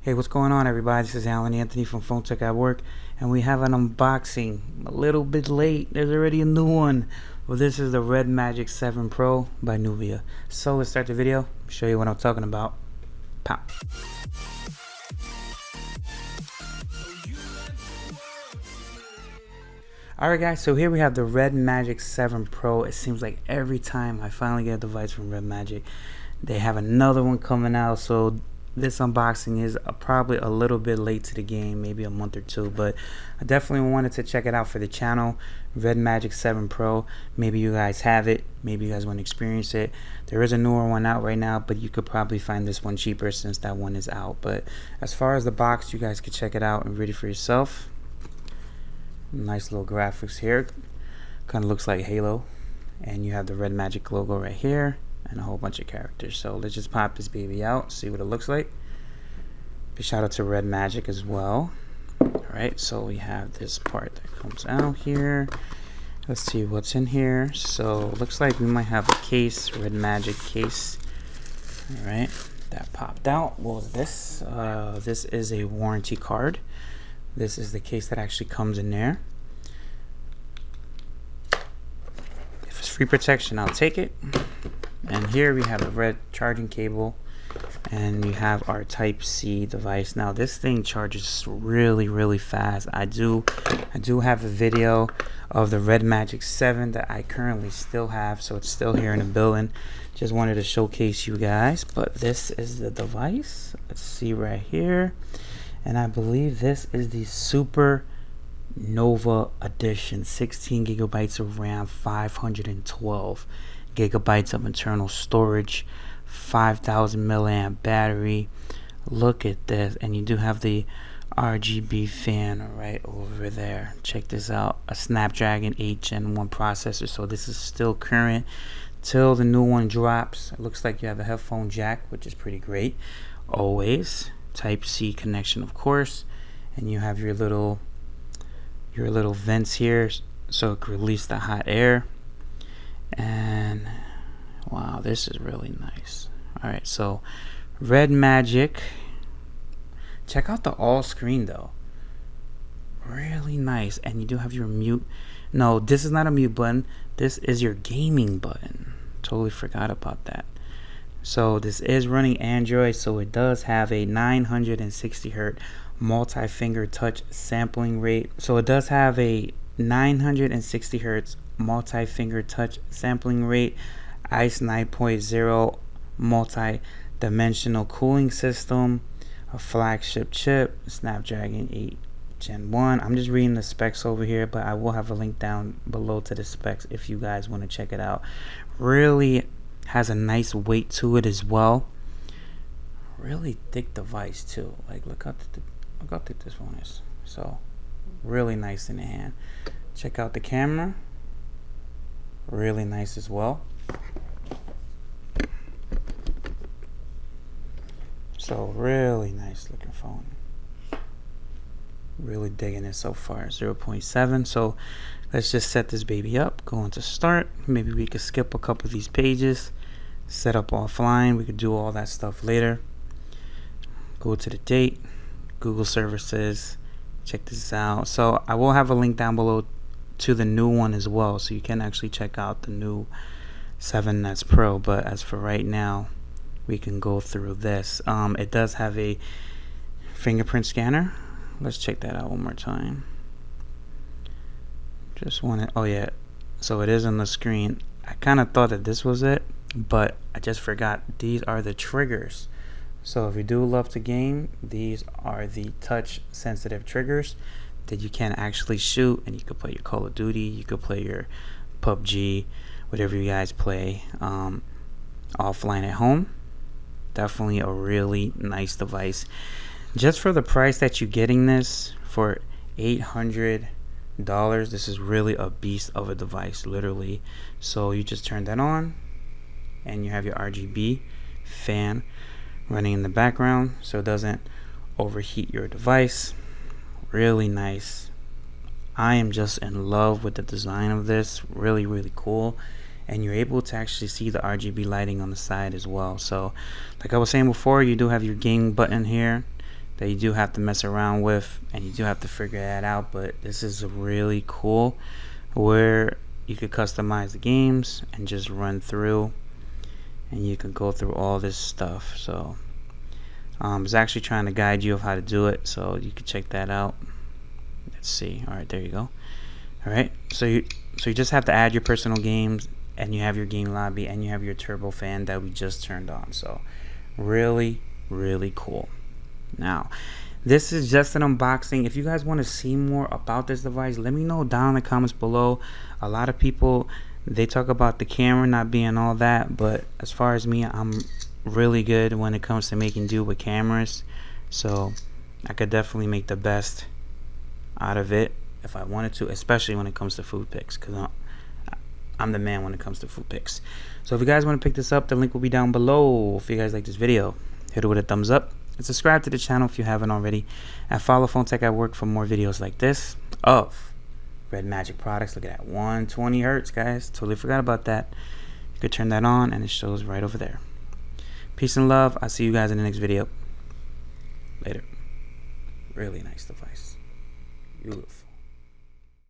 Hey, what's going on, everybody? This is Alan Anthony from Phone Tech at Work, and we have an unboxing. A little bit late. There's already a new one. Well, this is the RedMagic 7 Pro by Nubia. So let's start the video. Show you what I'm talking about. Pow. Alright guys, so here we have the RedMagic 7 Pro. It seems like every time I finally get a device from RedMagic, they have another one coming out. So this unboxing is probably a little bit late to the game, maybe a month or two, but I definitely wanted to check it out for the channel. RedMagic 7 Pro, maybe you guys have it, maybe you guys want to experience it. There is a newer one out right now, but you could probably find this one cheaper since that one is out. But as far as the box, you guys could check it out and read it for yourself. Nice little graphics here, kind of looks like Halo, and you have the RedMagic logo right here and a whole bunch of characters. So let's just pop this baby out, see what it looks like. Big shout out to RedMagic as well. Alright, so we have this part that comes out here. Let's see what's in here. So looks like we might have a case, RedMagic case. Alright, that popped out. What was this? This is a warranty card. This is the case that actually comes in there. If it's free protection, I'll take it. And here we have a red charging cable, and we have our Type-C device. Now this thing charges really fast. I do have a video of the RedMagic 7 that I currently still have, so it's still here in the building. Just wanted to showcase you guys. But this is the device. Let's see right here. And I believe this is the Super Nova Edition, 16 gigabytes of RAM, 512 gigabytes of internal storage, 5,000 milliamp battery. Look at this, and you do have the RGB fan right over there. Check this out, a Snapdragon 8 Gen 1 processor, so this is still current till the new one drops. It looks like you have a headphone jack, which is pretty great. Always Type-C connection, of course, and you have your little vents here so it can release the hot air. And wow, this is really nice. All right, so RedMagic, check out the all screen though, really nice. And you do have your mute. No, this is not a mute button, this is your gaming button. Totally forgot about that. So this is running Android, so it does have a 960 Hz multi-finger touch sampling rate. So it does have a 960 Hz multi-finger touch sampling rate, ICE 9.0 multi-dimensional cooling system, a flagship chip, Snapdragon 8 Gen 1. I'm just reading the specs over here, but I will have a link down below to the specs if you guys want to check it out. Really has a nice weight to it as well. Really thick device too. Like look how thick this one is. So really nice in the hand. Check out the camera. Really nice as well. So really nice looking phone. Really digging it so far. 0.7. So let's just set this baby up. Go into start. Maybe we could skip a couple of these pages. Set up offline. We could do all that stuff later. Go to the date. Google services. Check this out. So I will have a link down below to the new one as well, so you can actually check out the new 7S Pro. But as for right now, we can go through this. It does have a fingerprint scanner. Let's check that out one more time. Just want to, oh yeah, so it is on the screen. I kind of thought that this was it, but I just forgot. These are the triggers. So if you do love to game, these are the touch sensitive triggers that you can actually shoot, and you could play your Call of Duty, you could play your PUBG, whatever you guys play offline at home. Definitely a really nice device. Just for the price that you're getting this for, $800, this is really a beast of a device, literally. So you just turn that on, and you have your RGB fan running in the background so it doesn't overheat your device. Really nice. I am just in love with the design of this. Really cool. And you're able to actually see the RGB lighting on the side as well. So like I was saying before, you do have your game button here. that you do have to mess around with, and you do have to figure that out. But this is really cool, where you could customize the games and just run through, and you can go through all this stuff. So it's actually trying to guide you of how to do it, so you can check that out. Let's see. All right, there you go. All right, so you just have to add your personal games, and you have your game lobby, and you have your turbo fan that we just turned on. So really cool. Now, this is just an unboxing. If you guys want to see more about this device, let me know down in the comments below. A lot of people, they talk about the camera not being all that, but as far as me, I'm really good when it comes to making do with cameras. So I could definitely make the best out of it if I wanted to, especially when it comes to food pics, because I'm the man when it comes to food pics. So if you guys want to pick this up, the link will be down below. If you guys like this video, hit it with a thumbs up and subscribe to the channel if you haven't already, and follow Phone Tech at Work for more videos like this of RedMagic products. Look at that, 120 hertz, guys. Totally forgot about that. You could turn that on and it shows right over there. Peace and love. I'll see you guys in the next video. Later. Really nice device. Beautiful.